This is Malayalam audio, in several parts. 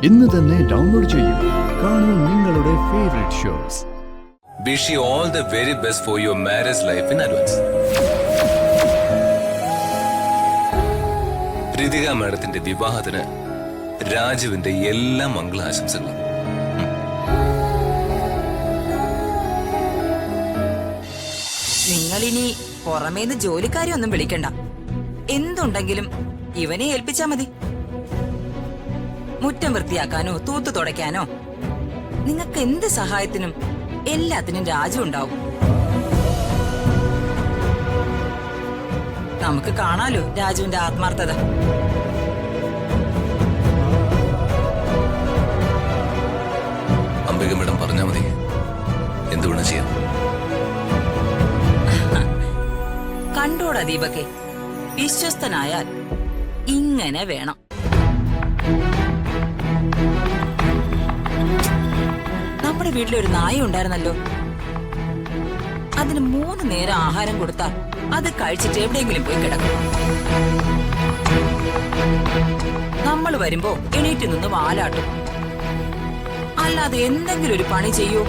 ഇന്ന് തന്നെ ഡൗൺലോഡ് ചെയ്യൂ. കാണൂ നിങ്ങളുടെ favourite shows. Wish you all the very best for your marriage life in advance. Preethika മാഡത്തിന്റെ വിവാഹത്തിന് രാജുവിന്റെ എല്ലാ മംഗളാശംസകളും. നിങ്ങളിനി പുറമേന്ന് ജോലിക്കാരെ ഒന്നും വിളിക്കണ്ട. എന്തുണ്ടെങ്കിലും ഇവനെ ഏൽപ്പിച്ചാ മതി. മുറ്റം വൃത്തിയാക്കാനോ തൂത്തു തുടയ്ക്കാനോ നിങ്ങൾക്ക് എന്ത് സഹായത്തിനും എല്ലാത്തിനും രാജു ഉണ്ടാവും. നമുക്ക് കാണാലോ രാജുവിന്റെ ആത്മാർത്ഥത. അംബിക മേഡം പറഞ്ഞാ മതി, എന്തുവേണം ചെയ്യാം. കണ്ടോടാ ദീപക്കെ, വിശ്വസ്തനായാൽ ഇങ്ങനെ വേണം. നമ്മുടെ വീട്ടിലൊരു നായ ഉണ്ടായിരുന്നല്ലോ. അതിന് 3 നേരം ആഹാരം കൊടുത്താൽ അത് കഴിച്ചിട്ട് എവിടെയെങ്കിലും പോയി കിടക്കും. നമ്മൾ വരുമ്പോ എണീറ്റ് നിന്ന് വാലാട്ടും. അല്ലാതെ എന്തെങ്കിലും ഒരു പണി ചെയ്യൂ.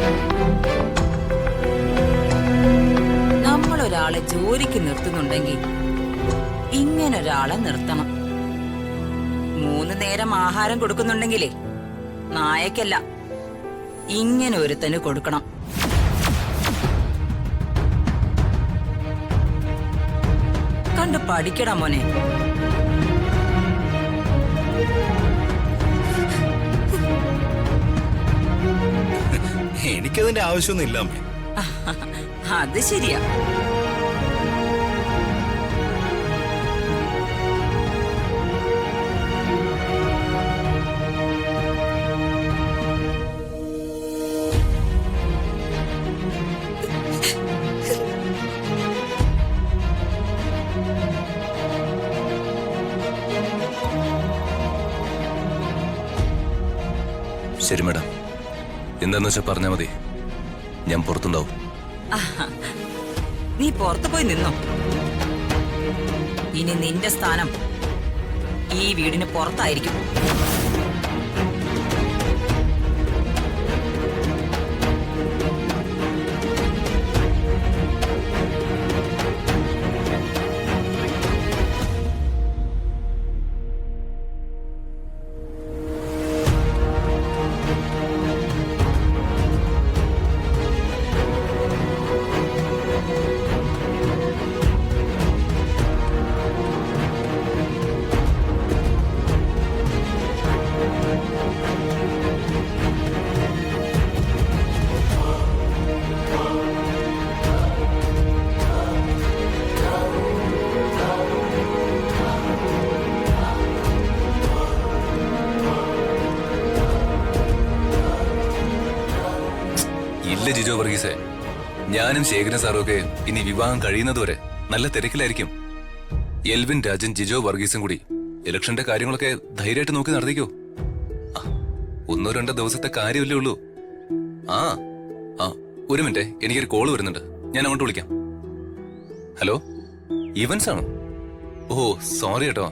നമ്മളൊരാളെ ജോലിക്ക് നിർത്തുന്നുണ്ടെങ്കിൽ ഇങ്ങനൊരാളെ നിർത്തണം. 3 നേരം ആഹാരം കൊടുക്കുന്നുണ്ടെങ്കിലേ നായക്കല്ല, ഇങ്ങനെ ഒരുത്തന് കൊടുക്കണം. കണ്ടു പഠിക്കടാ മോനെ. എനിക്കതിന്റെ ആവശ്യമൊന്നും ഇല്ല അമ്മേ. അത് ശരിയാ. ശരി മേഡം, എന്താന്ന് വെച്ചാൽ പറഞ്ഞാ മതി, ഞാൻ പുറത്തുണ്ടാവും. നീ പുറത്തു പോയി നിന്നോ. ഇനി നിന്റെ സ്ഥാനം ഈ വീടിന് പുറത്തായിരിക്കും. ഇല്ല ജിജോ വർഗീസേ, ഞാനും ശേഖരൻ സാറും ഒക്കെ ഇനി വിവാഹം കഴിയുന്നതുവരെ നല്ല തിരക്കിലായിരിക്കും. എൽവിൻ രാജൻ ജിജോ വർഗീസും കൂടി ഇലക്ഷന്റെ കാര്യങ്ങളൊക്കെ ധൈര്യമായിട്ട് നോക്കി നടത്തിക്കോ. 1-2 ദിവസത്തെ കാര്യമല്ലേ ഉള്ളൂ. ആ ആ ഒരു മിനിറ്റ്, എനിക്കൊരു കോള് വരുന്നുണ്ട്, ഞാൻ അങ്ങോട്ട് വിളിക്കാം. ഹലോ, ഇവന്റ്സ് ആണോ? ഓ സോറി കേട്ടോ,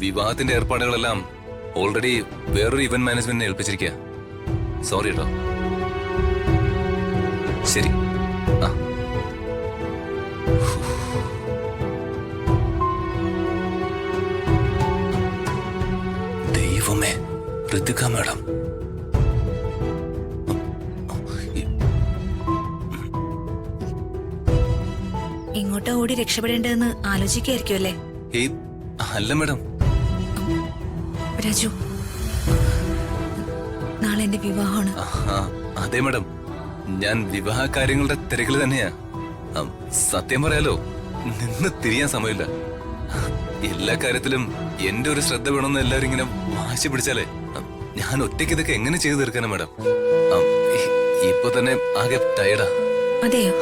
വിവാഹത്തിന്റെ ഏർപ്പാടുകളെല്ലാം ഓൾറെഡി വേറൊരു ഇവന്റ് മാനേജ്മെന്റിനെ ഏൽപ്പിച്ചിരിക്കുക. സോറി കേട്ടോ. ശരി. ആ ദൈവമേ, ഋതിക മാഡം. ഇങ്ങോട്ടാ ഓടി രക്ഷപ്പെടേണ്ടതെന്ന് ആലോചിക്കായിരിക്കും അല്ലേ? ഏയ് അല്ല മാഡം. രാജു, നാളെ എന്റെ വിവാഹമാണ്. അതെ മാഡം, ഞാൻ വിവാഹ കാര്യങ്ങളുടെ തിരക്കിൽ തന്നെയാ. സത്യം പറയാലോ, നിന്ന് തിരിയാൻ സമയമില്ല. എല്ലാ കാര്യത്തിലും എന്റെ ഒരു ശ്രദ്ധ വേണമെന്ന് എല്ലാവരും ഇങ്ങനെ വാശി പിടിച്ചാലേ ഞാൻ ഒറ്റയ്ക്ക് ഇതൊക്കെ എങ്ങനെ ചെയ്തു തീർക്കാനാ മാഡം? ഇപ്പൊ തന്നെ ആകെ ടയർഡാ. അതെയോ?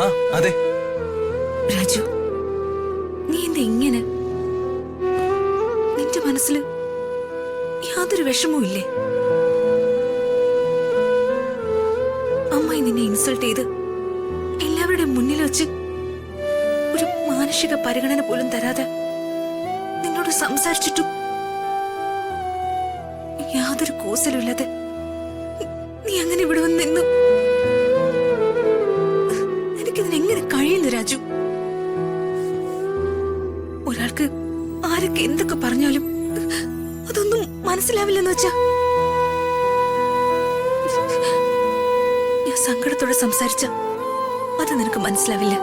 ആ അതെ. രാജു, നീ എന്താ ഇങ്ങനെ? നിന്റെ മനസ്സിൽ യാതൊരു വിഷമവും ഇല്ലേ? അമ്മായി നിന്നെ ഇൻസൾട്ട് ചെയ്ത് എല്ലാവരുടെ മുന്നിൽ വെച്ച് ഒരു മാനുഷിക പരിഗണന പോലും തരാതെ നിന്നോട് സംസാരിച്ചിട്ടും യാതൊരു കൂസലും ഇല്ലാതെ നീ അങ്ങനെ ഇവിടെ വന്ന് നിന്നു. എനിക്കിതിന് എങ്ങനെ കഴിയുന്നു രാജു? ഒരാൾക്ക് ആരൊക്കെ എന്തൊക്കെ പറഞ്ഞാലും അതൊന്നും മനസ്സിലാവില്ലെന്ന് വെച്ചാ. ഞാൻ സങ്കടത്തോടെ സംസാരിച്ച അത് നിനക്ക് മനസ്സിലാവില്ല.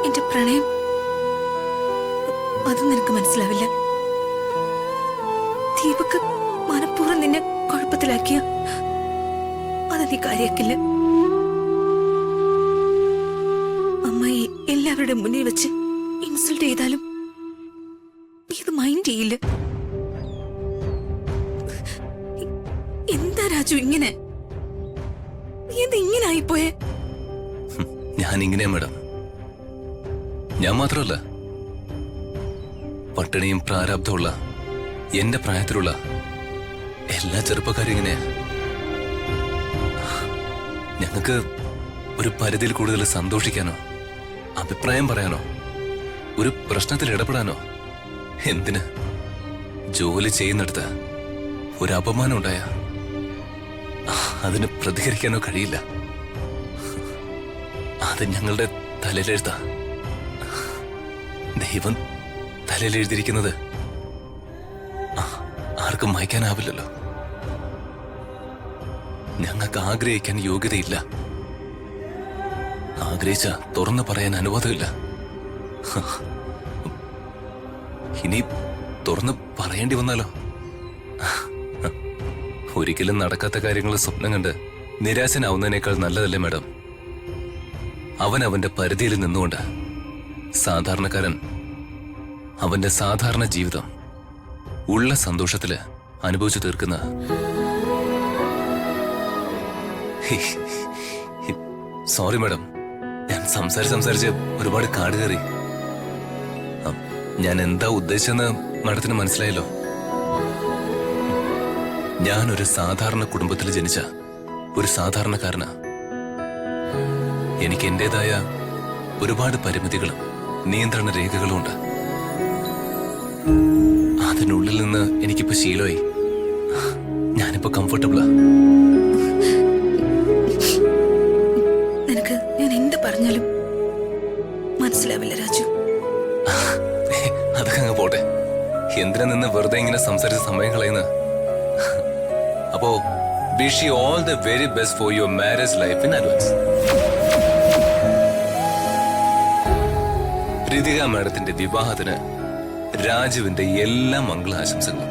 എന്റെ പ്രണയം അതും നിനക്ക് മനസ്സിലാവില്ല. ദീപക് മനഃപൂർവ്വം നിന്നെ കുഴപ്പത്തിലാക്കിയ അത് നീ കാര്യാക്കില്ല. അമ്മായി എല്ലാവരുടെ മുന്നിൽ വെച്ച് ഇൻസൾട്ട് ചെയ്താലും നീ ഇത് മൈൻഡ് ചെയ്യില്ല. എന്താ രാജു ഇങ്ങനെ? നീ എന്താ ഇങ്ങനെ ആയിപ്പോയെ? ഞാൻ ഇങ്ങനെയാ മാഡം. ഞാൻ മാത്രമല്ല, പട്ടിണിയും പ്രാരാബ്ധമുള്ള എന്റെ പ്രായത്തിലുള്ള എല്ലാ ചെറുപ്പക്കാരും ഇങ്ങനെയാ. ഞങ്ങൾക്ക് ഒരു പരിധിയിൽ കൂടുതൽ സന്തോഷിക്കാനോ അഭിപ്രായം പറയാനോ ഒരു പ്രശ്നത്തിൽ ഇടപെടാനോ എന്തിന്? ജോലി ചെയ്യുന്നിടത്ത് ഒരു അപമാനം ഉണ്ടായ അതിന് പ്രതികരിക്കാനോ കഴിയില്ല. അത് ഞങ്ങളുടെ തലയിലെഴുത്താ. ദൈവം തലയിലെഴുതിയിരിക്കുന്നത് ആർക്കും മായ്ക്കാനാവില്ലല്ലോ. ഞങ്ങൾക്ക് ആഗ്രഹിക്കാൻ യോഗ്യതയില്ല. ആഗ്രഹിച്ച തുറന്നു പറയാൻ അനുവാദമില്ല. ഇനി തുറന്ന് പറയേണ്ടി വന്നാലോ? ഒരിക്കലും നടക്കാത്ത കാര്യങ്ങൾ സ്വപ്നം കണ്ട് നിരാശനാവുന്നതിനേക്കാൾ നല്ലതല്ലേ മാഡം? അവന്റെ പരിധിയിൽ നിന്നുകൊണ്ട് സാധാരണക്കാരൻ അവന്റെ സാധാരണ ജീവിതം ഉള്ള സന്തോഷത്തില് അനുഭവിച്ചു തീർക്കുന്ന. സോറി മാഡം, ഞാൻ സംസാരിച്ച് ഒരുപാട് കാട് കയറി. ഞാൻ എന്താ ഉദ്ദേശിച്ചെന്ന് മാഡത്തിന് മനസ്സിലായല്ലോ. ഞാനൊരു സാധാരണ കുടുംബത്തിൽ ജനിച്ച ഒരു സാധാരണക്കാരനാ. എനിക്ക് എന്റേതായ ഒരുപാട് പരിമിതികളും നിയന്ത്രണ രേഖകളും ഉണ്ട്. അതിനുള്ളിൽ നിന്ന് എനിക്കിപ്പോ ശീലമായി. ഞാനിപ്പോ കംഫർട്ടബിളാ. നിനക്ക് ഞാൻ എന്ത് പറഞ്ഞാലും മനസ്സിലാവില്ല രാജു. അതൊക്കെ അങ്ങ് പോട്ടെ. എന്തിനാ നിന്ന് വെറുതെ ഇങ്ങനെ സംസാരിച്ച സമയം കളയുന്ന? അപ്പോ wish you all the very best for your marriage life in advance. Preethika മാഡത്തിന്റെ വിവാഹത്തിന് രാജുവിന്റെ എല്ലാ മംഗളാശംസകളും.